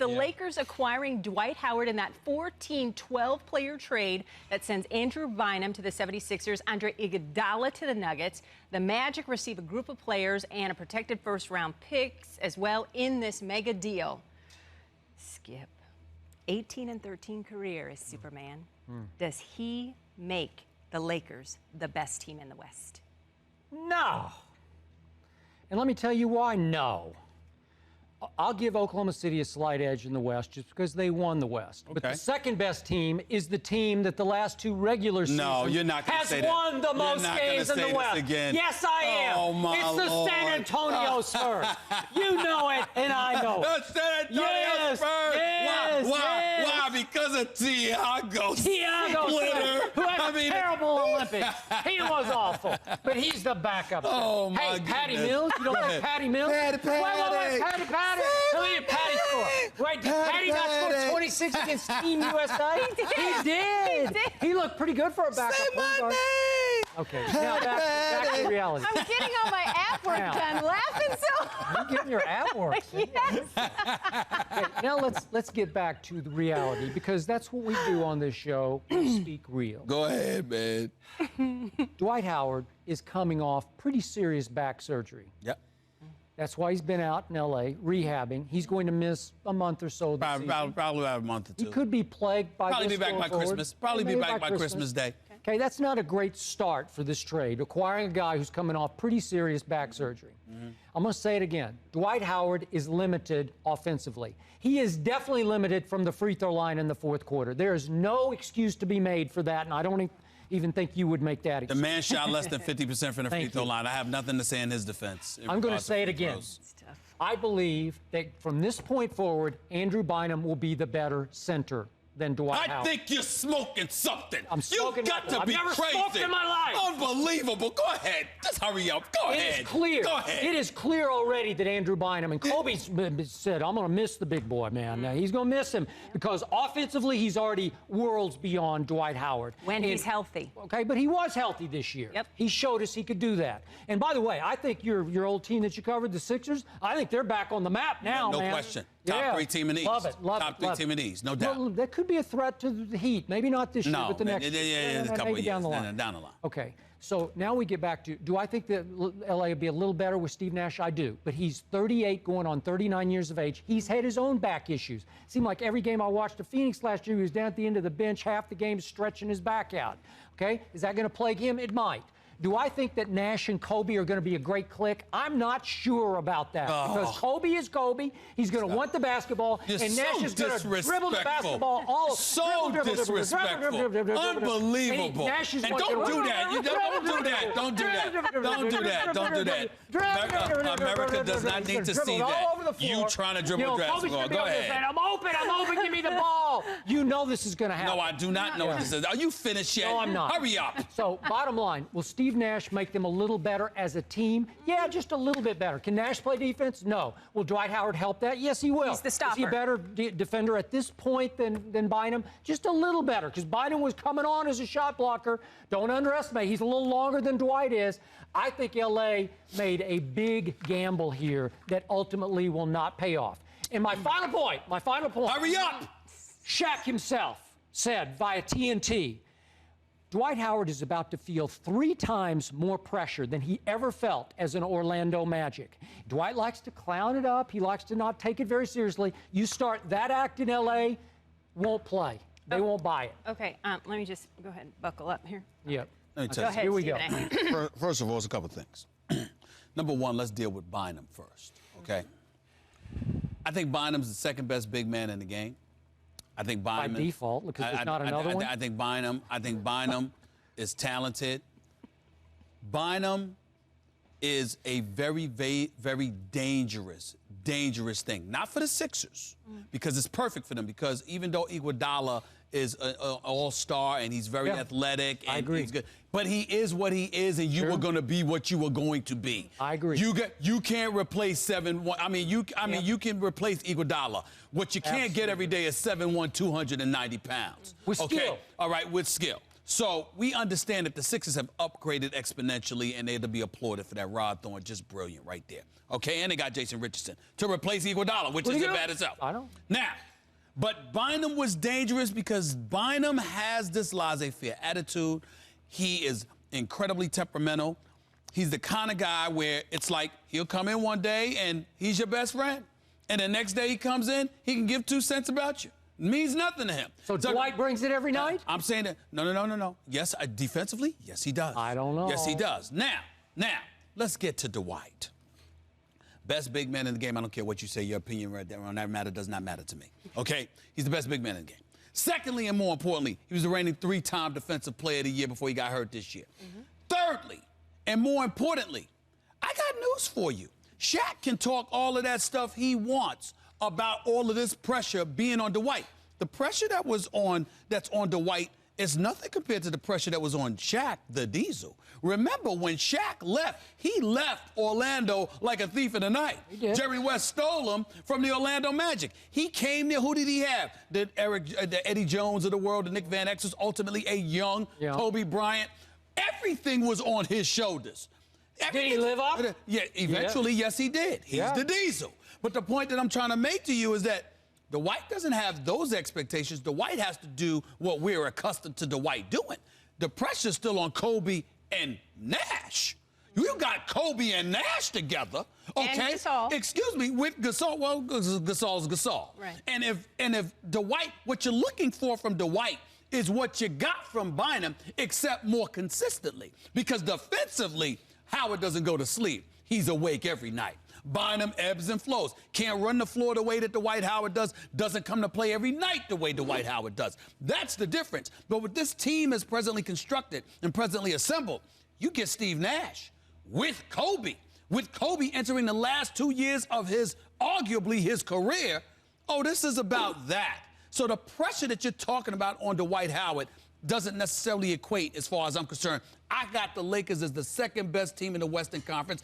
The Lakers acquiring Dwight Howard in that 12-player trade that sends Andrew Bynum to the 76ers, Andre Iguodala to the Nuggets. The Magic receive a group of players and a protected first-round picks as well in this mega deal. Skip, 18-13 career as Superman. Does he make the Lakers the best team in the West? No. And let me tell you why no. I'll give Oklahoma City a slight edge in the West just because they won the West. Okay. But the second best team is the team that the last two regular seasons you're not gonna has say that. won the most games in the West. Again. Yes, I am. Oh, my it's the Lord. San Antonio Spurs. You know it, and I know it. The San Antonio Spurs. Why? Because of Thiago Splitter. Who had a terrible Olympics. He was awful, but he's the backup. Oh, my Hey, Patty goodness. Mills. You don't like Patty Mills? Patty. Wait, Patty. Look at Patty score. Wait, did Patty not score 26 against Team USA? He did. He looked pretty good for a backup. Say my point guard. name. Okay, now back to reality. I'm getting all my app work done, laughing so hard. You're getting your app work. Yes. Okay, now let's get back to the reality because that's what we do on this show. We speak real. Go ahead, man. Dwight Howard is coming off pretty serious back surgery. Yep. That's why he's been out in L.A. rehabbing. He's going to miss a month or so this Probably season. about a month or two. He could be plagued by Probably this be back going by forward. Christmas. Probably be Maybe back by Christmas Day. Okay, that's not a great start for this trade, acquiring a guy who's coming off pretty serious back surgery. I'm going to say it again. Dwight Howard is limited offensively. He is definitely limited from the free throw line in the fourth quarter. There is no excuse to be made for that, and I don't even think you would make that The excuse. man shot less than 50% from the free throw line. I have nothing to say in his defense. I'm going to say it again. I believe that from this point forward, Andrew Bynum will be the better center than Dwight Howard. I think you're smoking something. I'm smoking You got to I've be never crazy. smoked in my life. Unbelievable. Go ahead. Just hurry up. Go ahead. It is clear. Go ahead. It is clear already that Andrew Bynum, and Kobe said, I'm going to miss the big boy, man. Now, he's going to miss him because offensively, he's already worlds beyond Dwight Howard. When he's healthy. Okay, but he was healthy this year. Yep. He showed us he could do that. And by the way, I think your old team that you covered, the Sixers, I think they're back on the map now, No man. question. Top three team in the East. Love it. Top three team in the East, no doubt. Well, that could be a threat to the Heat. Maybe not this year, but the next year. A couple maybe of down the years. line. Down the line. Okay, so now we get back to, do I think that LA would be a little better with Steve Nash? I do, but he's 38 going on 39 years of age. He's had his own back issues. Seemed like every game I watched the Phoenix last year, he was down at the end of the bench, half the game stretching his back out. Okay, is that going to plague him? It might. Do I think that Nash and Kobe are going to be a great click? I'm not sure about that because Kobe is Kobe. He's going to want the basketball, and Nash is going to dribble the basketball all so disrespectful. Unbelievable. And don't do that. You don't do that. Don't do that. Don't do that. Don't do that. America does not need to see that. You trying to dribble basketball. Go ahead. I'm open, give me the ball. You know this is going to happen. No, I do not know what this is. Are you finished yet? No, I'm not. Hurry up. So, bottom line, will Steve Nash make them a little better as a team? Yeah, just a little bit better. Can Nash play defense? No. Will Dwight Howard help that? Yes, he will. He's the stopper. Is he a better defender at this point than Bynum? Just a little better, because Bynum was coming on as a shot blocker. Don't underestimate. He's a little longer than Dwight is. I think L.A. made a big gamble here that ultimately will not pay off. And my final point. Hurry up. Shaq himself said via TNT, Dwight Howard is about to feel 3 times more pressure than he ever felt as an Orlando Magic. Dwight likes to clown it up. He likes to not take it very seriously. You start that act in L.A., won't play. They won't buy it. Okay, let me just go ahead and buckle up here. Yep. Let me tell Go you. ahead, Here we go. Stephen A. First of all, there's a couple of things. Number one, let's deal with Bynum first, okay? I think Bynum's the second best big man in the game. I think Bynum... By default, because there's not another one? I think Bynum is talented. Bynum is a very, very, very dangerous thing. Not for the Sixers, because it's perfect for them, because even though Iguodala is an all-star and he's very athletic and I agree. he's good, but he is what he is, and you are going to be what you are going to be. I agree. You can't replace 7'1". I mean, you can replace Iguodala. What you can't get every day is 7'1", 290 pounds. With skill. All right, with skill. So we understand that the Sixers have upgraded exponentially, and they're to be applauded for that. Rod Thorne, just brilliant right there. Okay, and they got Jason Richardson to replace Iguodala, which isn't bad itself. I know. Now, but Bynum was dangerous because Bynum has this laissez-faire attitude. He is incredibly temperamental. He's the kind of guy where it's like he'll come in one day and he's your best friend. And the next day he comes in, he can give 2 cents about you. It means nothing to him. So Dwight brings it every night? I'm saying that, no. Yes, defensively, yes, he does. I don't know. Yes, he does. Now, let's get to Dwight. Best big man in the game. I don't care what you say. Your opinion right there on that matter does not matter to me. Okay? He's the best big man in the game. Secondly, and more importantly, he was the reigning 3-time Defensive Player of the Year before he got hurt this year. Thirdly, and more importantly, I got news for you. Shaq can talk all of that stuff he wants about all of this pressure being on Dwight. The pressure that's on Dwight is nothing compared to the pressure that was on Shaq, the Diesel. Remember, when Shaq left, he left Orlando like a thief in the night. Jerry West stole him from the Orlando Magic. He came there. Who did he have? The Eddie Jones of the world, the Nick Van Exels, ultimately a young Kobe Bryant. Everything was on his shoulders. Did he live up? Yeah, eventually, yes, he did. He's the Diesel. But the point that I'm trying to make to you is that Dwight doesn't have those expectations. Dwight has to do what we're accustomed to Dwight doing. The pressure's still on Kobe and Nash. You got Kobe and Nash together, okay? And Gasol. Excuse me, with Gasol. Well, Gasol's Gasol. Right. And if Dwight, what you're looking for from Dwight is what you got from Bynum, except more consistently. Because defensively, Howard doesn't go to sleep. He's awake every night. Bynum ebbs and flows. Can't run the floor the way that Dwight Howard does. Doesn't come to play every night the way Dwight Howard does. That's the difference. But with this team is presently constructed and presently assembled, you get Steve Nash with Kobe. With Kobe entering the last 2 years of arguably his career, this is about that. So the pressure that you're talking about on Dwight Howard doesn't necessarily equate as far as I'm concerned. I got the Lakers as the second best team in the Western Conference.